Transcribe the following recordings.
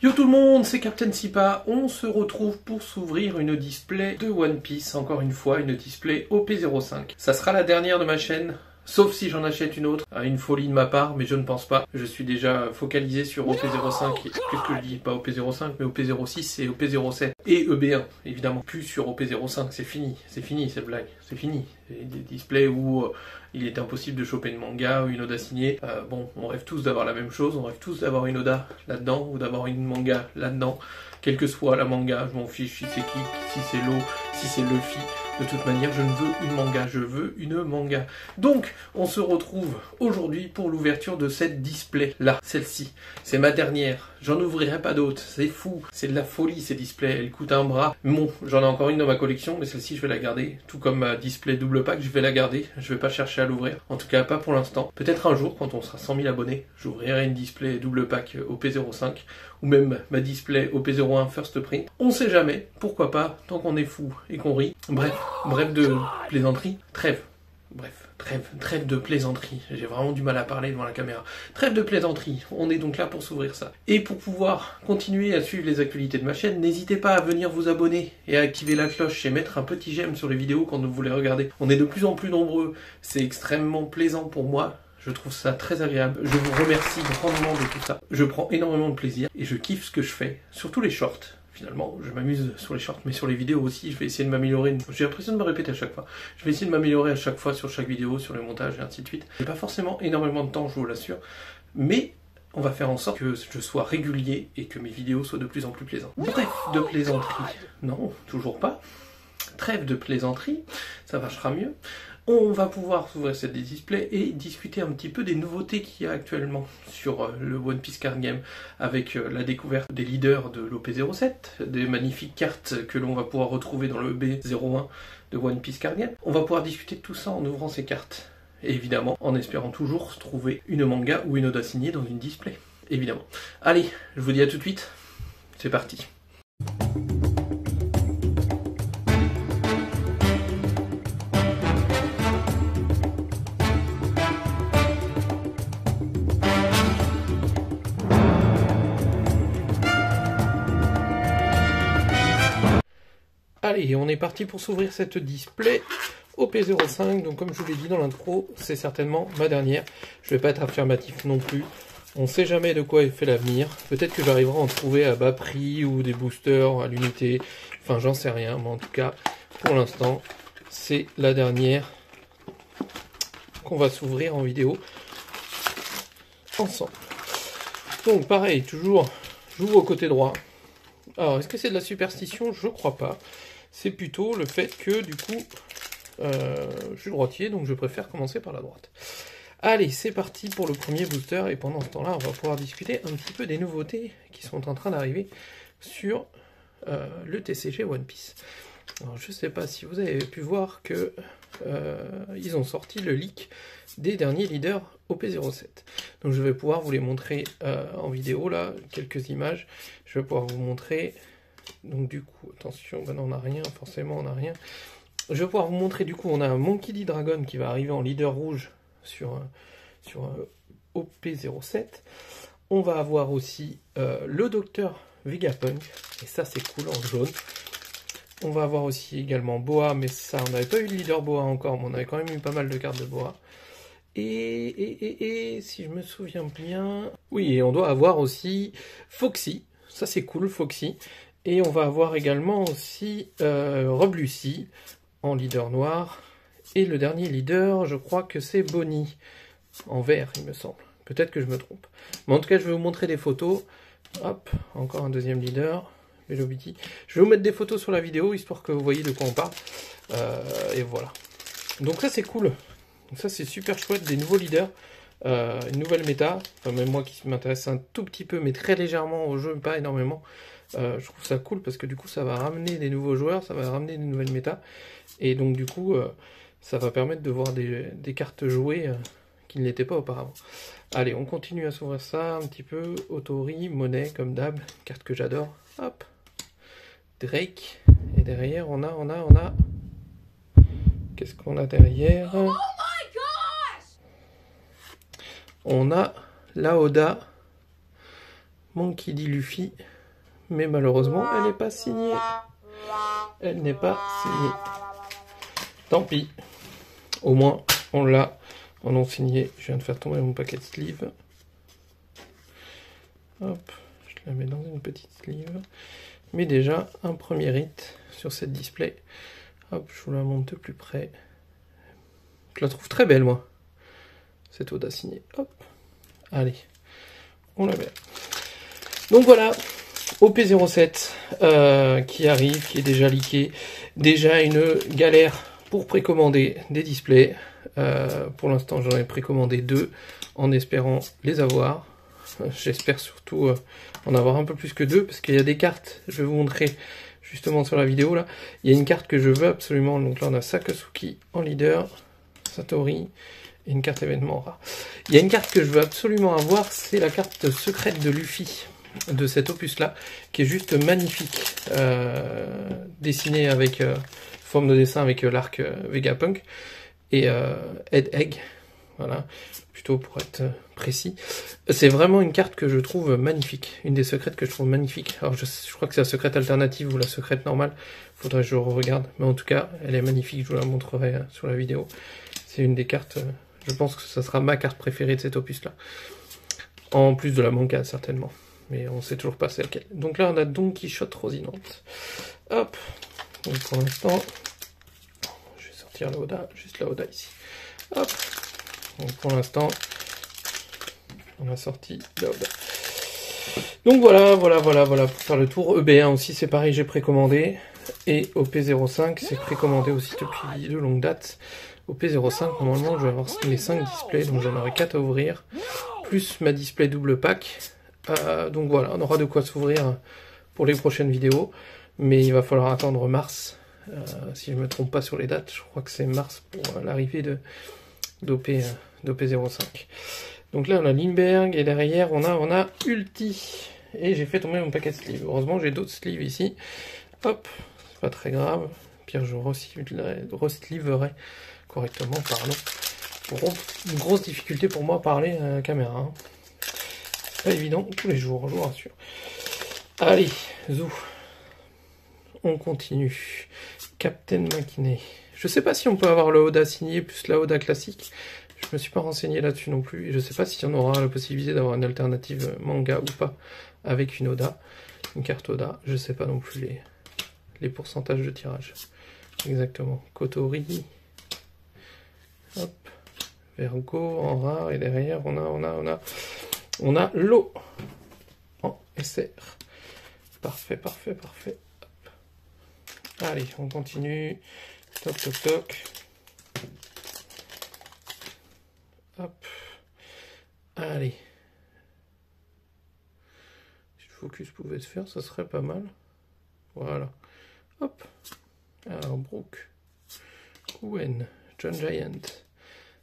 Yo tout le monde, c'est Captain Sipa. On se retrouve pour s'ouvrir une display de One Piece, encore une fois, une display OP05. Ça sera la dernière de ma chaîne, sauf si j'en achète une autre, une folie de ma part, mais je ne pense pas. Je suis déjà focalisé sur OP05, qu'est-ce que je dis, pas OP05, mais OP06 et OP07. Et EB1, évidemment, plus sur OP05, c'est fini cette blague, c'est fini. C'est des displays où il est impossible de choper une manga ou une oda signée. Bon, on rêve tous d'avoir la même chose, on rêve tous d'avoir une oda là-dedans, ou d'avoir une manga là-dedans. Quelle que soit la manga, je m'en fiche si c'est qui, si c'est l'eau, si c'est Luffy. De toute manière, je ne veux une manga, je veux une manga. Donc, on se retrouve aujourd'hui pour l'ouverture de cette display-là, celle-ci. C'est ma dernière, j'en ouvrirai pas d'autres, c'est fou, c'est de la folie ces displays, elles coûtent un bras. Bon, j'en ai encore une dans ma collection, mais celle-ci je vais la garder. Tout comme ma display double pack, je vais la garder, je vais pas chercher à l'ouvrir. En tout cas, pas pour l'instant. Peut-être un jour, quand on sera 100 000 abonnés, j'ouvrirai une display double pack OP05, ou même ma display OP01 First Print. On sait jamais, pourquoi pas, tant qu'on est fou et qu'on rit. Bref de plaisanterie, trêve de plaisanterie. J'ai vraiment du mal à parler devant la caméra. Trêve de plaisanterie, on est donc là pour s'ouvrir ça. Et pour pouvoir continuer à suivre les actualités de ma chaîne, n'hésitez pas à venir vous abonner et à activer la cloche et mettre un petit j'aime sur les vidéos quand vous les regardez. On est de plus en plus nombreux, c'est extrêmement plaisant pour moi. Je trouve ça très agréable. Je vous remercie grandement de tout ça. Je prends énormément de plaisir et je kiffe ce que je fais, surtout les shorts. Finalement, je m'amuse sur les shorts, mais sur les vidéos aussi, je vais essayer de m'améliorer. J'ai l'impression de me répéter à chaque fois. Je vais essayer de m'améliorer à chaque fois sur chaque vidéo, sur le montage et ainsi de suite. J'ai pas forcément énormément de temps, je vous l'assure, mais on va faire en sorte que je sois régulier et que mes vidéos soient de plus en plus plaisantes. Bref de plaisanterie. Non, toujours pas. Trêve de plaisanterie, ça marchera mieux. On va pouvoir s'ouvrir cette display et discuter un petit peu des nouveautés qu'il y a actuellement sur le One Piece Card Game, avec la découverte des leaders de l'OP07, des magnifiques cartes que l'on va pouvoir retrouver dans le B01 de One Piece Card Game. On va pouvoir discuter de tout ça en ouvrant ces cartes, et évidemment en espérant toujours trouver une manga ou une oda signée dans une display, évidemment. Allez, je vous dis à tout de suite, c'est parti. Allez, on est parti pour s'ouvrir cette display OP05, donc comme je vous l'ai dit dans l'intro, c'est certainement ma dernière. Je vais pas être affirmatif non plus, on sait jamais de quoi est fait l'avenir. Peut-être que j'arriverai à en trouver à bas prix ou des boosters à l'unité, enfin j'en sais rien, mais en tout cas, pour l'instant, c'est la dernière qu'on va s'ouvrir en vidéo ensemble. Donc pareil, toujours, j'ouvre au côté droit. Alors, est-ce que c'est de la superstition? Je crois pas. C'est plutôt le fait que, du coup, je suis droitier, donc je préfère commencer par la droite. Allez, c'est parti pour le premier booster, et pendant ce temps-là, on va pouvoir discuter un petit peu des nouveautés qui sont en train d'arriver sur le TCG One Piece. Alors, je sais pas si vous avez pu voir que ils ont sorti le leak des derniers leaders OP07. Donc je vais pouvoir vous les montrer en vidéo, là, quelques images. Je vais pouvoir vous montrer, donc du coup, attention, ben non, on n'a rien, forcément on n'a rien. Je vais pouvoir vous montrer, du coup, on a un Monkey D. Dragon qui va arriver en leader rouge sur OP07. On va avoir aussi le docteur Vegapunk, et ça c'est cool, en jaune. On va avoir aussi également Boa, mais ça, on n'avait pas eu de leader Boa encore, mais on avait quand même eu pas mal de cartes de Boa. Et si je me souviens bien... Oui, et on doit avoir aussi Foxy, ça c'est cool, Foxy. Et on va avoir également aussi Rob Lucy en leader noir. Et le dernier leader, je crois que c'est Bonnie, en vert, il me semble. Peut-être que je me trompe. Mais en tout cas, je vais vous montrer des photos. Hop, encore un deuxième leader. Hello Bitty. Je vais vous mettre des photos sur la vidéo, histoire que vous voyez de quoi on parle. Et voilà. Donc ça, c'est cool. Donc ça, c'est super chouette, des nouveaux leaders. Une nouvelle méta. Enfin, même moi qui m'intéresse un tout petit peu, mais très légèrement au jeu, pas énormément. Je trouve ça cool parce que du coup, ça va ramener des nouveaux joueurs, ça va ramener des nouvelles méta. Et donc, du coup, ça va permettre de voir des cartes jouées qui ne l'étaient pas auparavant. Allez, on continue à s'ouvrir ça un petit peu. Autori, Monnaie, comme d'hab. Carte que j'adore. Hop. Drake, et derrière on a qu'est-ce qu'on a derrière? On a la Oda Monkey D. Luffy, mais malheureusement, elle n'est pas signée. Elle n'est pas signée. Tant pis. Au moins, on l'a en non signé. Je viens de faire tomber mon paquet de sleeve. Hop, je la mets dans une petite sleeve. Mais déjà, un premier hit sur cette display. Hop, je vous la montre de plus près. Je la trouve très belle, moi. Cette Oda signée. Hop. Allez, on la met. Donc voilà, OP07 qui arrive, qui est déjà leaké. Déjà une galère pour précommander des displays. Pour l'instant, j'en ai précommandé 2 en espérant les avoir. J'espère surtout en avoir un peu plus que 2 parce qu'il y a des cartes, je vais vous montrer justement sur la vidéo là. Il y a une carte que je veux absolument, donc là on a Sakazuki en leader, Satori et une carte événement rare. Il y a une carte que je veux absolument avoir, c'est la carte secrète de Luffy de cet opus là, qui est juste magnifique, dessinée avec forme de dessin avec l'arc Vegapunk et Head Egg. Voilà, plutôt pour être précis. C'est vraiment une carte que je trouve magnifique. Une des secrètes que je trouve magnifique. Alors je crois que c'est la secrète alternative ou la secrète normale. Faudrait que je regarde. Mais en tout cas, elle est magnifique. Je vous la montrerai sur la vidéo. C'est une des cartes, je pense que ça sera ma carte préférée de cet opus-là. En plus de la manga, certainement. Mais on sait toujours pas c'est laquelle. Donc là, on a Don Quichotte Rosinante. Hop. Donc pour l'instant, je vais sortir la Oda. Juste la Oda ici. Hop. Donc pour l'instant, on a sorti la Oda. Donc voilà, pour faire le tour. EB1 aussi, c'est pareil, j'ai précommandé. Et OP05, c'est précommandé aussi depuis de longue date. OP05, normalement, je vais avoir les 5 displays, donc j'en aurai 4 à ouvrir. Plus ma display double pack. Donc voilà, on aura de quoi s'ouvrir pour les prochaines vidéos. Mais il va falloir attendre mars. Si je ne me trompe pas sur les dates, je crois que c'est mars pour l'arrivée d'OP05. Donc là on a Lindbergh et derrière on a Ulti. Et j'ai fait tomber mon paquet de sleeves. Heureusement j'ai d'autres sleeves ici. Hop, c'est pas très grave. Pire je re-sleeverai correctement, pardon. Une grosse difficulté pour moi à parler à la caméra. Hein. C'est pas évident tous les jours, je vous rassure. Allez, zou. On continue. Captain McKinney. Je sais pas si on peut avoir le Oda signé plus la Oda classique. Je me suis pas renseigné là-dessus non plus. Et je sais pas si on aura la possibilité d'avoir une alternative manga ou pas avec une Oda. Une carte Oda. Je sais pas non plus les pourcentages de tirage. Exactement. Kotori. Hop. Vergo en rare. Et derrière on a l'eau en SR. Parfait. Hop. Allez, on continue. Toc. Hop. Allez. Si le focus pouvait se faire, ça serait pas mal. Voilà. Hop. Alors, Brooke. Owen. John Giant.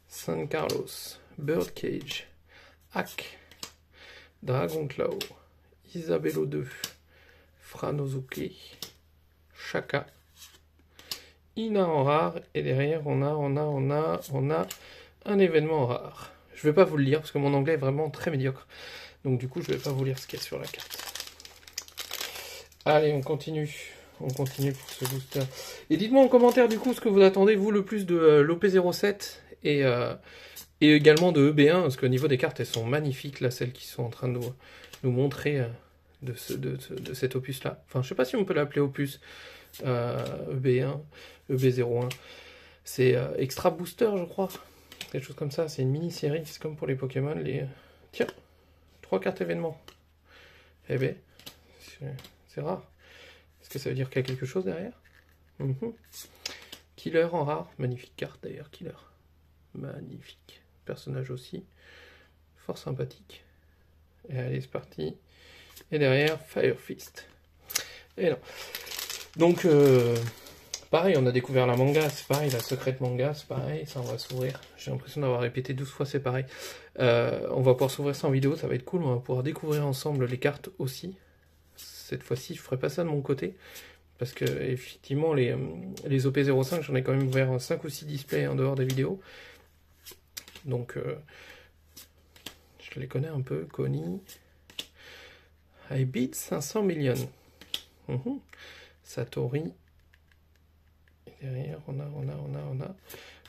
San Carlos. Birdcage. Hack. Dragon Claw. Isabello 2. Franosuke. Shaka. Ina en rare. Et derrière, on a un événement rare. Je vais pas vous le lire parce que mon anglais est vraiment très médiocre. Donc du coup, je vais pas vous lire ce qu'il y a sur la carte. Allez, on continue. On continue pour ce booster. Et dites-moi en commentaire du coup ce que vous attendez vous le plus de l'OP07 et également de EB1 parce qu'au niveau des cartes elles sont magnifiques là, celles qui sont en train de nous montrer de cet opus là. Enfin, je sais pas si on peut l'appeler opus EB1, EB01. C'est Extra Booster, je crois. Quelque chose comme ça. C'est une mini-série. C'est comme pour les Pokémon. Tiens, 3 cartes événements. Eh ben, c'est rare. Est-ce que ça veut dire qu'il y a quelque chose derrière? Killer en rare. Magnifique carte d'ailleurs, Killer. Magnifique. Personnage aussi. Fort sympathique. Et allez, c'est parti. Et derrière, Fire Fist. Et non. Donc, pareil, on a découvert la manga, c'est pareil, la secrète manga, c'est pareil, ça on va s'ouvrir. J'ai l'impression d'avoir répété 12 fois, c'est pareil. On va pouvoir s'ouvrir ça en vidéo, ça va être cool, on va pouvoir découvrir ensemble les cartes aussi. Cette fois-ci, je ferai pas ça de mon côté, parce que effectivement, les OP05, j'en ai quand même ouvert 5 ou 6 displays en dehors des vidéos. Donc, je les connais un peu, Connie. I bid 500 millions. Satori. Et derrière, on a.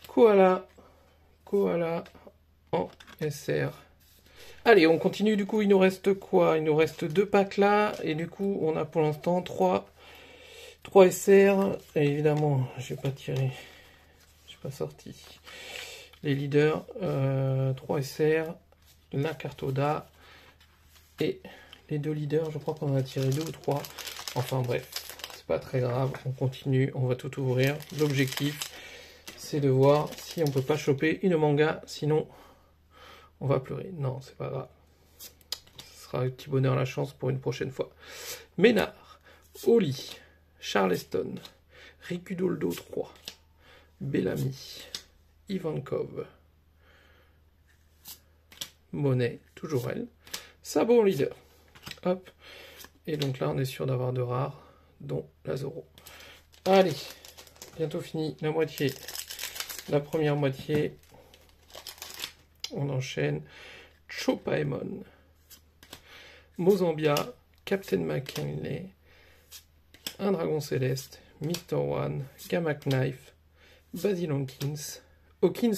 Koala en SR. Allez, on continue. Du coup, il nous reste quoi? Il nous reste 2 packs là. Et du coup, on a pour l'instant 3 SR. Et évidemment, je vais pas tiré. Je pas sorti les leaders. 3 SR. La carte Oda. Et les 2 leaders, je crois qu'on en a tiré 2 ou 3. Enfin bref, c'est pas très grave. On continue, on va tout ouvrir. L'objectif, c'est de voir si on peut pas choper une manga. Sinon, on va pleurer. Non, c'est pas grave. Ce sera un petit bonheur la chance pour une prochaine fois. Ménard, Oli, Charleston, Ricudoldo 3, Bellamy, Ivankov, Monet, toujours elle, Sabon leader. Hop. Et donc là, on est sûr d'avoir 2 rares, dont la Zoro. Allez, bientôt fini la moitié. La première moitié. On enchaîne. Chopaemon, Mozambia, Captain McKinley, un dragon céleste, Mr. One, Gamma Knife, Basil Hawkins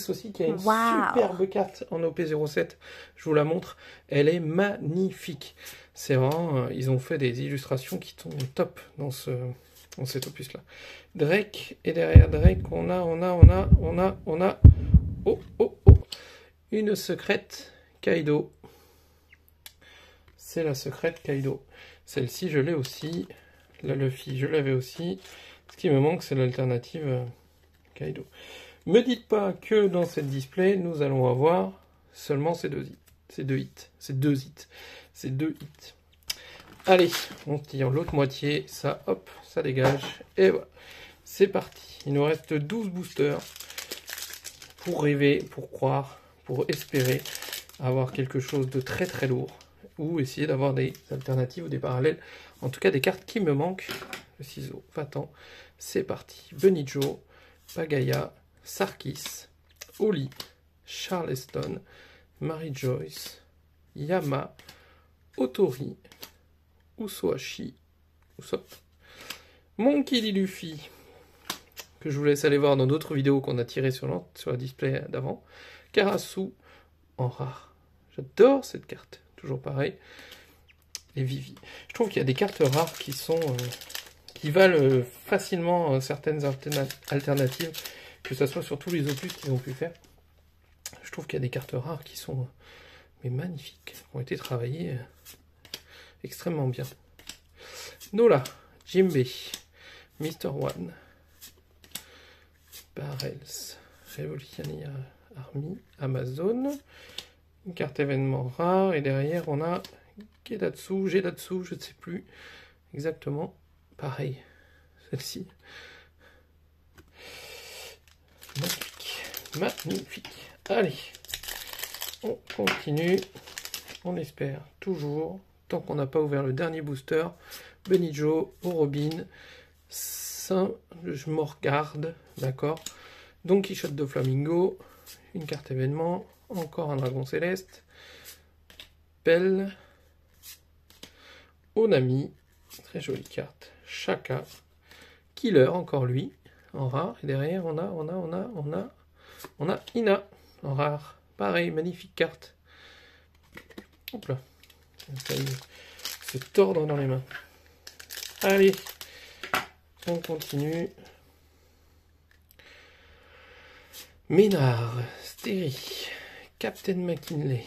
aussi qui a une superbe carte en OP07. Je vous la montre, elle est magnifique. C'est vraiment, ils ont fait des illustrations qui sont top dans cet opus là. Drake, et derrière Drake, on a une secrète Kaido. C'est la secrète Kaido. Celle-ci, je l'ai aussi. La Luffy, je l'avais aussi. Ce qui me manque, c'est l'alternative Kaido. Me dites pas que dans cette display, nous allons avoir seulement ces 2 hits. Ces deux hits. Allez, on tire l'autre moitié. Ça, hop, ça dégage. Et voilà. C'est parti. Il nous reste 12 boosters pour rêver, pour croire, pour espérer avoir quelque chose de très très lourd. Ou essayer d'avoir des alternatives ou des parallèles. En tout cas, des cartes qui me manquent. Le ciseau, Vatan. C'est parti. Benijo, Pagaya, Sarkis, Oli, Charleston, Mary Joyce, Yama, Otori, Usohashi, Usopp, Monkey D. Luffy, que je vous laisse aller voir dans d'autres vidéos qu'on a tirées sur la display d'avant, Karasu, en rare. J'adore cette carte, toujours pareil. Et Vivi. Je trouve qu'il y a des cartes rares qui sont qui valent facilement certaines alternatives, que ce soit sur tous les opus qu'ils ont pu faire. Je trouve qu'il y a des cartes rares qui sont mais magnifiques, qui ont été travaillées extrêmement bien. Nola, Jimbe, Mr. One, Barrels, Revolutionary Army, Amazon, une carte événement rare, et derrière on a Gedatsu, je ne sais plus exactement. Pareil, celle-ci. Magnifique. Allez, on continue. On espère toujours, tant qu'on n'a pas ouvert le dernier booster, Benijo, Robin, je me regarde, d'accord. Don Quichotte de Flamingo, une carte événement, encore un dragon céleste, Belle, Onami, très jolie carte, Shaka, Killer, encore lui, en rare, et derrière on a Ina, en rare, pareil, magnifique carte. Hop là, ça se tordre dans les mains. Allez, on continue. Ménard, Steri, Captain McKinley,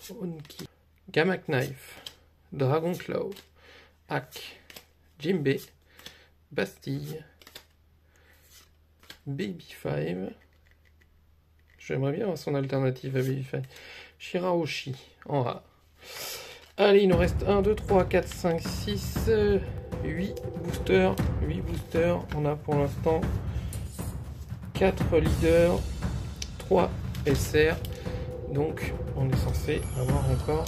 Onki, Gamma Knife, Dragon Claw, Hack, Jimbe, Bastille, Baby 5. J'aimerais bien avoir son alternative à Baby 5. Shirahoshi, en rare. Allez, il nous reste 1, 2, 3, 4, 5, 6, 8 boosters. 8 boosters. On a pour l'instant 4 leaders, 3 SR. Donc, on est censé avoir encore...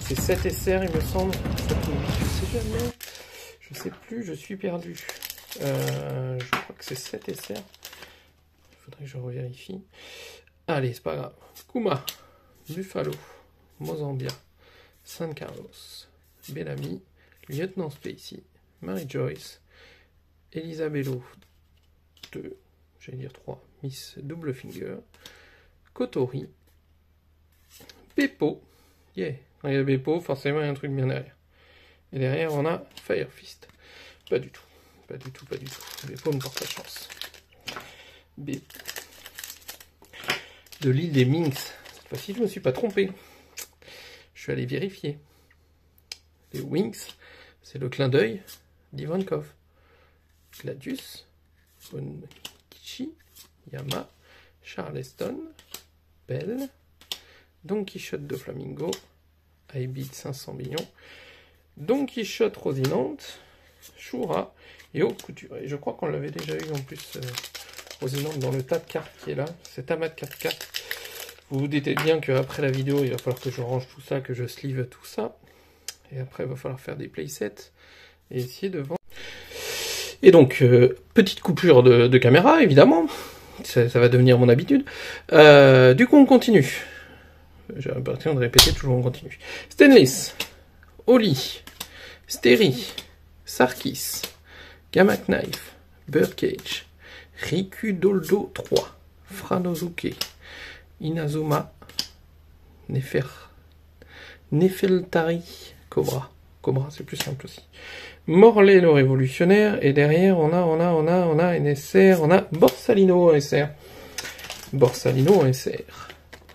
C'est 7 SR, il me semble. 7 ou 8, je sais jamais. Je sais plus, je suis perdu. Je crois que c'est 7 SR. Il faudrait que je revérifie. Allez, c'est pas grave. Kuma, Buffalo, Mozambia, San Carlos, Bellamy, Lieutenant Spacey, Mary Joyce, Elisa Bello, 2, j'allais dire 3, Miss Double Finger, Kotori, Beppo, yeah, quand il y a Beppo, forcément il y a un truc bien derrière. Et derrière on a Fire Fist, pas du tout, pas du tout, pas du tout, Beppo me porte la chance. Beppo. De l'île des Minx, cette fois-ci je me suis pas trompé, je suis allé vérifier. Les Winx, c'est le clin d'œil d'Ivankov. Gladius, Bonkichi, Yama, Charleston, Belle, Don Quichotte de Flamingo, Ibid 500 millions, Don Quichotte Rosinante, Shura et Haute Couture. Et je crois qu'on l'avait déjà eu en plus, Rosinante, dans le tas de cartes qui est là, cet amas de 4 cartes. Vous vous doutez bien qu'après la vidéo, il va falloir que je range tout ça, que je sleeve tout ça. Et après, il va falloir faire des playsets et essayer de vendre. Et donc, petite coupure de caméra, évidemment. Ça va devenir mon habitude. Du coup, on continue. J'ai l'impression de répéter, toujours on continue. Stainless, Oli, Steri, Sarkis, Gamma Knife, Birdcage, Riku Doldo 3, Franosuke, Inazuma, Nefeltari, Cobra, c'est plus simple aussi. Morlaix le révolutionnaire, et derrière on a NSR, on a Borsalino en SR. Borsalino en SR.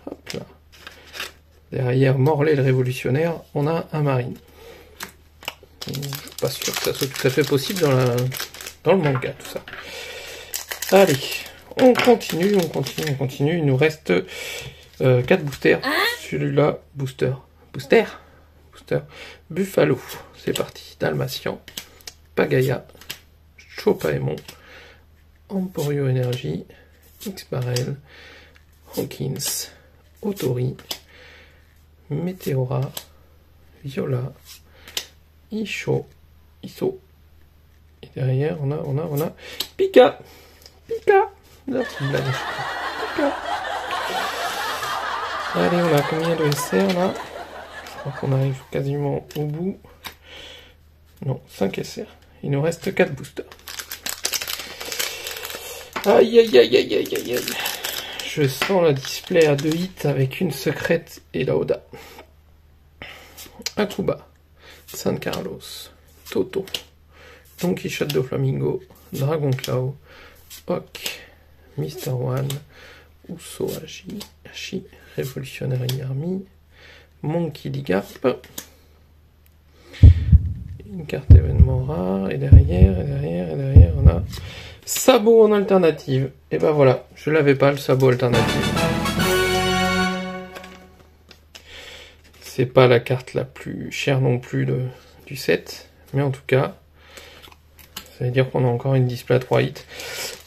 Hop là. Derrière Morlaix le révolutionnaire, on a un marine. Je suis pas sûr que ça soit tout à fait possible dans le manga, tout ça. Allez, on continue. Il nous reste 4 boosters. Celui-là, booster. Buffalo, c'est parti. Dalmatian, Pagaya, Chopaemon, Emporio Energy, X-Barrel, Hawkins, Otori, Meteora, Viola, Iso. Et derrière, on a Pika. Là, c'est une blague. Pika. Allez, on a combien de SR là? Je crois qu'on arrive quasiment au bout. Non, 5 SR. Il nous reste 4 boosters. Aïe. Je sens la display à 2 hits avec une secrète et la Oda. Akuba, San Carlos, Toto, Don Quichotte de Flamingo, Dragon Claw, Hawk, Mr. One, Uso Hashi, Revolutionary Army, Monkey D. Gap, une carte événement rare, et derrière, on a Sabot en alternative. Et ben voilà, je l'avais pas le sabot alternative. C'est pas la carte la plus chère non plus du set, mais en tout cas, ça veut dire qu'on a encore une display à 3 hits.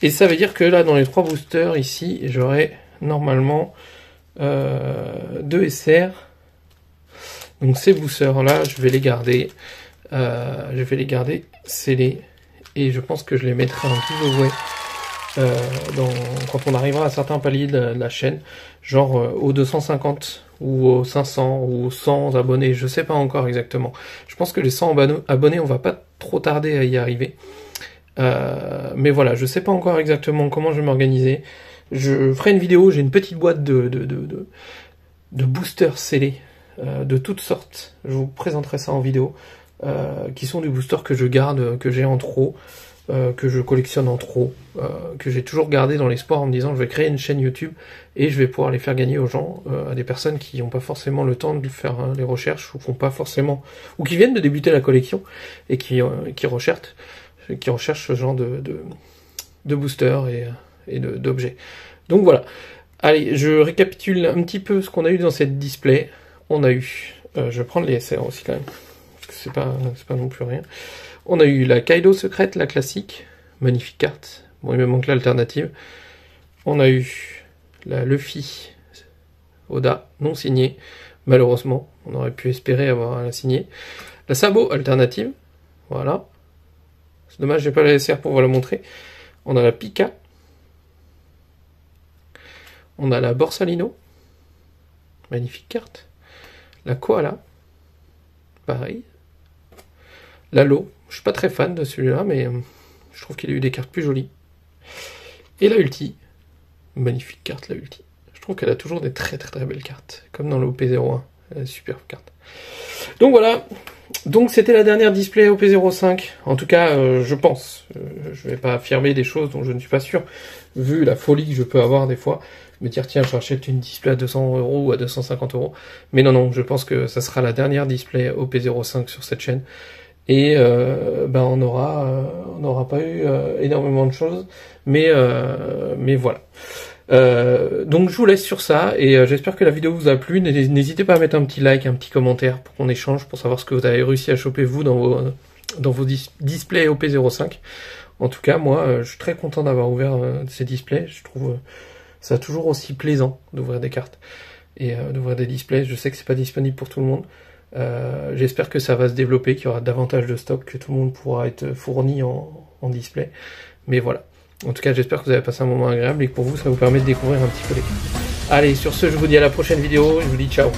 Et ça veut dire que là, dans les 3 boosters, ici, j'aurai normalement 2 SR. Donc ces boosters-là, je vais les garder. Scellés. Et je pense que je les mettrai en giveaway quand on arrivera à certains paliers de la chaîne. Genre aux 250 ou aux 500 ou aux 100 abonnés. Je sais pas encore exactement. Je pense que les 100 abonnés, on va pas trop tarder à y arriver. Mais voilà, je sais pas encore exactement comment je vais m'organiser. Je ferai une vidéo, j'ai une petite boîte de boosters scellés de toutes sortes. Je vous présenterai ça en vidéo. Qui sont des boosters que je garde, que j'ai en trop, que je collectionne en trop, que j'ai toujours gardé dans l'espoir en me disant je vais créer une chaîne YouTube et je vais pouvoir les faire gagner aux gens, à des personnes qui n'ont pas forcément le temps de faire les recherches ou ou qui viennent de débuter la collection et qui recherchent ce genre de boosters et d'objets. Donc voilà. Allez, je récapitule un petit peu ce qu'on a eu dans cette display. On a eu, je vais prendre les SR aussi quand même. C'est pas non plus rien. On a eu la Kaido secrète, la classique, magnifique carte. Bon, il me manque l'alternative. On a eu la Luffy Oda, non signée, malheureusement. On aurait pu espérer avoir la signée. La Sabot alternative, voilà. C'est dommage, j'ai pas la SR pour vous la montrer. On a la Pika. On a la Borsalino, magnifique carte. La Koala, pareil. Lalo, je suis pas très fan de celui-là, mais je trouve qu'il a eu des cartes plus jolies. Et la Ulti, magnifique carte la Ulti. Je trouve qu'elle a toujours des très belles cartes, comme dans le OP01, superbe carte. Donc voilà, donc c'était la dernière display OP05, en tout cas je pense, je vais pas affirmer des choses dont je ne suis pas sûr, vu la folie que je peux avoir des fois, me dire tiens j'achète une display à 200 € ou à 250 €, mais non, je pense que ça sera la dernière display OP05 sur cette chaîne, et on n'aura pas eu énormément de choses, mais voilà. Donc je vous laisse sur ça, et j'espère que la vidéo vous a plu. N'hésitez pas à mettre un petit like, un petit commentaire pour qu'on échange, pour savoir ce que vous avez réussi à choper vous dans vos displays OP05. En tout cas moi je suis très content d'avoir ouvert ces displays. Je trouve ça toujours aussi plaisant d'ouvrir des cartes et d'ouvrir des displays. Je sais que c'est pas disponible pour tout le monde. J'espère que ça va se développer, qu'il y aura davantage de stock, que tout le monde pourra être fourni en display. Mais voilà. En tout cas, j'espère que vous avez passé un moment agréable et que pour vous, ça vous permet de découvrir un petit peu les cartes. Allez, sur ce, je vous dis à la prochaine vidéo. Je vous dis ciao.